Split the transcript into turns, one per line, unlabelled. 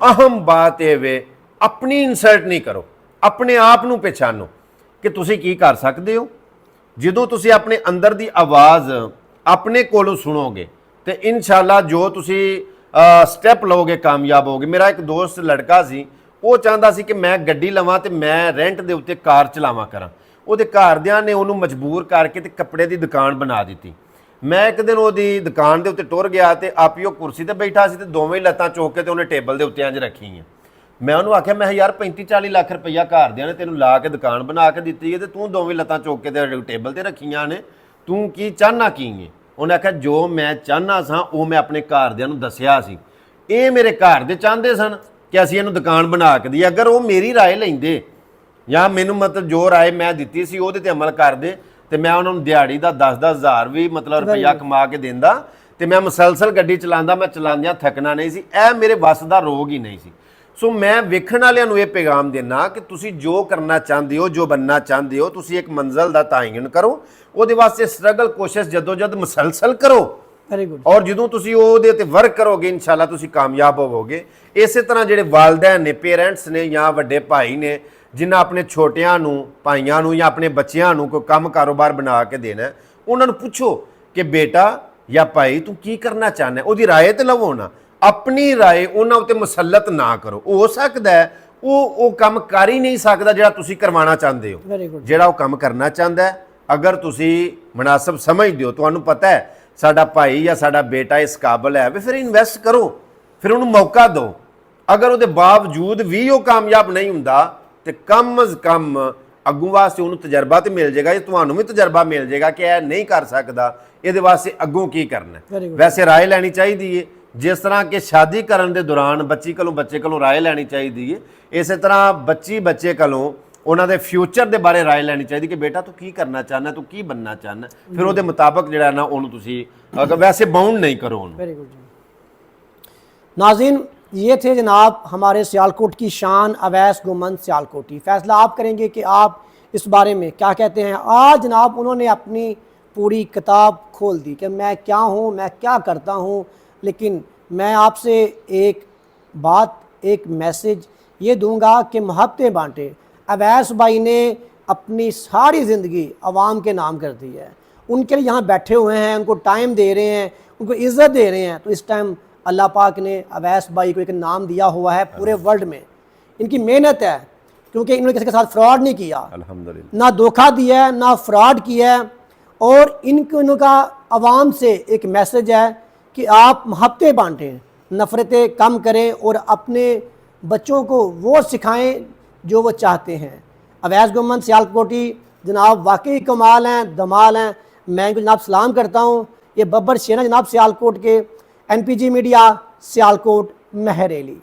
ਅਹਮ ਬਾਤ ਇਹ ਵੇ, ਆਪਣੀ ਇਨਸਲਟ ਨਹੀਂ ਕਰੋ, ਆਪਣੇ ਆਪ ਨੂੰ ਪਛਾਣੋ ਕਿ ਤੁਸੀਂ ਕੀ ਕਰ ਸਕਦੇ ਹੋ। ਜਦੋਂ ਤੁਸੀਂ ਆਪਣੇ ਅੰਦਰ ਦੀ ਆਵਾਜ਼ ਆਪਣੇ ਕੋਲੋਂ ਸੁਣੋਗੇ ਤੇ ਇਨਸ਼ਾਅੱਲਾ ਜੋ ਤੁਸੀਂ ਸਟੈਪ ਲਓਗੇ ਕਾਮਯਾਬ ਹੋਗੇ। ਮੇਰਾ ਇੱਕ ਦੋਸਤ ਲੜਕਾ ਸੀ, ਉਹ ਚਾਹੁੰਦਾ ਸੀ ਕਿ ਮੈਂ ਗੱਡੀ ਲਵਾਂ ਤੇ ਮੈਂ ਰੈਂਟ ਦੇ ਉੱਤੇ ਕਾਰ ਚਲਾਵਾਂ ਕਰਾਂ। ਉਹਦੇ ਘਰਦਿਆਂ ਨੇ ਉਹਨੂੰ ਮਜਬੂਰ ਕਰਕੇ ਤੇ ਕੱਪੜੇ ਦੀ ਦੁਕਾਨ ਬਣਾ ਦਿੱਤੀ। ਮੈਂ ਇੱਕ ਦਿਨ ਉਹਦੀ ਦੁਕਾਨ ਦੇ ਉੱਤੇ ਟੁਰ ਗਿਆ ਤੇ ਆਪੀ ਉਹ ਕੁਰਸੀ ਤੇ ਬੈਠਾ ਸੀ ਤੇ ਦੋਵੇਂ ਲੱਤਾਂ ਚੁੱਕ ਕੇ ਤੇ ਉਹਨੇ ਟੇਬਲ ਦੇ ਉੱਤੇ ਇੰਜ ਰੱਖੀਆਂ। ਮੈਂ ਉਹਨੂੰ ਆਖਿਆ, ਮੈਂ ਯਾਰ 35-40 ਲੱਖ ਰੁਪਈਆ ਘਰਦਿਆਂ ਨੇ ਤੈਨੂੰ ਲਾ ਕੇ ਦੁਕਾਨ ਬਣਾ ਕੇ ਦਿੱਤੀ ਹੈ ਤੇ ਤੂੰ ਦੋਵੇਂ ਲੱਤਾਂ ਚੁੱਕ ਕੇ ਤੇ ਟੇਬਲ ਤੇ ਰੱਖੀਆਂ ਨੇ, ਤੂੰ ਕੀ ਚਾਹਨਾ ਕੀ ਹੈ? ਉਹਨੇ ਆਖਿਆ, ਜੋ ਮੈਂ ਚਾਹਨਾ ਸਾਂ ਉਹ ਮੈਂ ਆਪਣੇ ਘਰਦਿਆਂ ਨੂੰ ਦੱਸਿਆ ਸੀ। ਇਹ ਮੇਰੇ ਘਰ ਦੇ ਚਾਹੁੰਦੇ ਸਨ ਕਿ ਅਸੀਂ ਇਹਨੂੰ ਦੁਕਾਨ ਬਣਾ ਕੇ ਦਈਏ। ਅਗਰ ਉਹ ਮੇਰੀ ਰਾਏ ਲੈਂਦੇ ਜਾਂ ਮੈਨੂੰ ਮਤਲਬ ਜੋ ਰਾਏ ਮੈਂ ਦਿੱਤੀ ਸੀ ਉਹਦੇ ਤੇ ਅਮਲ ਕਰਦੇ ਤੇ ਮੈਂ ਉਹਨਾਂ ਨੂੰ ਦਿਹਾੜੀ ਦਾ 10-10 ਹਜ਼ਾਰ ਵੀ ਮਤਲਬ ਰੁਪਈਆ ਕਮਾ ਕੇ ਦਿੰਦਾ ਤੇ ਮੈਂ ਮੁਸਲਸਲ ਗੱਡੀ ਚਲਾਉਂਦਾ, ਮੈਂ ਚਲਾਉਂਦਿਆਂ ਥੱਕਣਾ ਨਹੀਂ ਸੀ। ਇਹ ਮੇਰੇ ਵੱਸ ਦਾ ਰੋਗ ਹੀ ਨਹੀਂ ਸੀ। ਸੋ ਮੈਂ ਵੇਖਣ ਵਾਲਿਆਂ ਨੂੰ ਇਹ ਪੈਗਾਮ ਦੇਣਾ ਕਿ ਤੁਸੀਂ ਜੋ ਕਰਨਾ ਚਾਹੁੰਦੇ ਹੋ, ਜੋ ਬਣਨਾ ਚਾਹੁੰਦੇ ਹੋ, ਤੁਸੀਂ ਇੱਕ ਮੰਜ਼ਿਲ ਦਾ ਤਾਇਨ ਕਰੋ, ਉਹਦੇ ਵਾਸਤੇ ਸਟਰਗਲ, ਕੋਸ਼ਿਸ਼, ਜਦੋਜਦ ਮੁਸਲਸਲ ਕਰੋ।
Very good.
ਔਰ ਜਦੋਂ ਤੁਸੀਂ ਉਹਦੇ ਤੇ ਵਰਕ ਕਰੋਗੇ ਇਨਸ਼ਾਅੱਲਾ ਤੁਸੀਂ ਕਾਮਯਾਬ ਹੋਵੋਗੇ। ਇਸੇ ਤਰ੍ਹਾਂ ਜਿਹੜੇ ਵਾਲਿदैन ਨੇ, ਪੇਰੈਂਟਸ ਨੇ ਜਾਂ ਵੱਡੇ ਭਾਈ ਨੇ ਜਿਨ੍ਹਾਂ ਆਪਣੇ ਛੋਟਿਆਂ ਨੂੰ, ਭਾਈਆਂ ਨੂੰ ਜਾਂ ਆਪਣੇ ਬੱਚਿਆਂ ਨੂੰ ਕੋਈ ਕੰਮ ਕਾਰੋਬਾਰ ਬਣਾ ਕੇ ਦੇਣਾ, ਉਹਨਾਂ ਨੂੰ ਪੁੱਛੋ ਕਿ ਬੇਟਾ ਜਾਂ ਭਾਈ ਤੂੰ ਕੀ ਕਰਨਾ ਚਾਹੁੰਦਾ, ਉਹਦੀ ਰਾਏ ਤੇ ਲਵੋ ਨਾ। ਆਪਣੀ ਰਾਏ ਉਹਨਾਂ ਉੱਤੇ ਮੁਸੱਲਤ ਨਾ ਕਰੋ। ਹੋ ਸਕਦਾ ਹੈ ਉਹ ਕੰਮ ਕਰ ਹੀ ਨਹੀਂ ਸਕਦਾ ਜਿਹੜਾ ਤੁਸੀਂ ਕਰਵਾਉਣਾ ਚਾਹੁੰਦੇ ਹੋ।
Very good.
ਜਿਹੜਾ ਉਹ ਕੰਮ ਕਰਨਾ ਚਾਹੁੰਦਾ ਹੈ, ਅਗਰ ਤੁਸੀਂ ਮੁਨਾਸਬ ਸਮਝਦੇ ਹੋ, ਤੁਹਾਨੂੰ ਪਤਾ ਹੈ ਸਾਡਾ ਭਾਈ ਜਾਂ ਸਾਡਾ ਬੇਟਾ ਇਸ ਕਾਬਲ ਹੈ, ਫਿਰ ਇਨਵੈਸਟ ਕਰੋ, ਫਿਰ ਉਹਨੂੰ ਮੌਕਾ ਦਿਓ। ਅਗਰ ਉਹਦੇ ਬਾਵਜੂਦ ਵੀ ਉਹ ਕਾਮਯਾਬ ਨਹੀਂ ਹੁੰਦਾ ਤੇ ਕਮ ਅਜ਼ ਕਮ ਅੱਗੋਂ ਵਾਸਤੇ ਉਹਨੂੰ ਤਜਰਬਾ ਤੇ ਮਿਲ ਜਾਏਗਾ, ਤੁਹਾਨੂੰ ਵੀ ਤਜਰਬਾ ਮਿਲ ਜਾਏਗਾ ਕਿ ਇਹ ਨਹੀਂ ਕਰ ਸਕਦਾ, ਇਹਦੇ ਵਾਸਤੇ ਅੱਗੋਂ ਕੀ ਕਰਨਾ। ਵੈਸੇ ਰਾਏ ਲੈਣੀ ਚਾਹੀਦੀ ਹੈ, ਜਿਸ ਤਰ੍ਹਾਂ ਕਿ ਸ਼ਾਦੀ ਕਰਨ ਦੇ ਦੌਰਾਨ ਬੱਚੇ ਕੋਲੋਂ ਰਾਏ ਲੈਣੀ ਚਾਹੀਦੀ ਹੈ, ਇਸੇ ਤਰ੍ਹਾਂ ਬੱਚੇ ਕੋਲੋਂ ਉਹਨਾਂ ਦੇ ਫਿਊਚਰ ਦੇ ਬਾਰੇ ਰਾਏ ਲੈਣੀ ਚਾਹੀਦੀ ਕਿ ਬੇਟਾ ਤੂੰ ਕੀ ਕਰਨਾ ਚਾਹੁੰਦਾ, ਤੂੰ ਕੀ बनना ਚਾਹੁੰਦਾ, ਫਿਰ ਉਹਦੇ ਮੁਤਾਬਕ ਜਿਹੜਾ ਨਾ ਉਹਨੂੰ ਤੁਸੀਂ वैसे बाउंड नहीं करो।
वेरी गुड जी। नाज़रीन, ये थे जनाब हमारे सियालकोट की शान अवैस गुमन सियालकोटी। फैसला आप करेंगे कि आप इस बारे में क्या कहते हैं। आज जनाब उन्होंने अपनी पूरी किताब खोल दी कि मैं क्या हूँ, मैं क्या करता हूँ। लेकिन मैं आपसे एक बात, एक मैसेज ये दूंगा कि मोहब्बतें बांटे। अवैस भाई ने अपनी सारी ज़िंदगी आवाम के नाम कर दी है, उनके लिए यहाँ बैठे हुए हैं, उनको टाइम दे रहे हैं, उनको इज़्ज़त दे रहे हैं। तो इस टाइम अल्लाह पाक ने अवैस भाई को एक नाम दिया हुआ है पूरे वर्ल्ड में। इनकी मेहनत है, क्योंकि इन्होंने किसी के साथ फ्रॉड नहीं किया, अल्हम्दुलिल्लाह, ना धोखा दिया है, ना फ्रॉड किया है। और इनका आवाम से एक मैसेज है कि आप मोहब्बतें बांटें, नफ़रतें कम करें और अपने बच्चों को वो सिखाएं जो वो चाहते हैं। अवैस गुमन सियालकोटी जनाब वाकई कमाल हैं, धमाल हैं। मैं इनको जनाब सलाम करता हूँ। ये बब्बर शेना जनाब सियालकोट के, NPG मीडिया सियालकोट, महरेली।